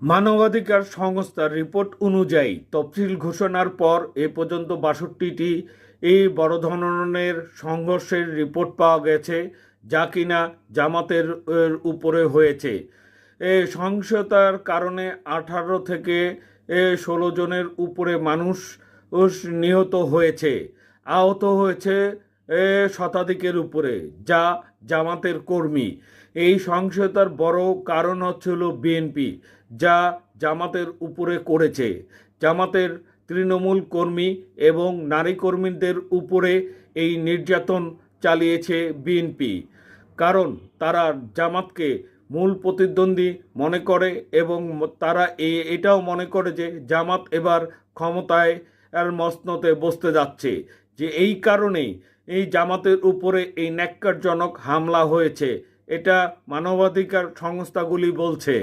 মানবাধিকার সংস্থার রিপোর্ট অনুযায়ী তফসিল ঘোষণার পর এ পর্যন্ত ৬২টি এই বড় ধরনের সংঘর্ষের রিপোর্ট পাওয়া গেছে, যা কিনা জামাতের উপরে হয়েছে। সহিংসতার কারণে ১৮ থেকে ১৬ জনের উপরে মানুষ নিহত হয়েছে, আহত হয়েছে শতাধিকের উপরে, যা জামাতের কর্মী। এই সহিংসতার বড় কারণ হচ্ছিল বিএনপি, যা জামাতের উপরে করেছে। জামাতের তৃণমূল কর্মী এবং নারী কর্মীদের উপরে এই নির্যাতন চালিয়েছে বিএনপি, কারণ তারা জামাতকে মূল প্রতিদ্বন্দ্বী মনে করে এবং তারা এটাও মনে করে যে জামাত এবার ক্ষমতায় আর মসনদে বসতে যাচ্ছে, যে এই কারণেই এই জামাতের উপরে এই ন্যাক্কারজনক হামলা হয়েছে। এটা মানবাধিকার সংস্থাগুলি বলছে।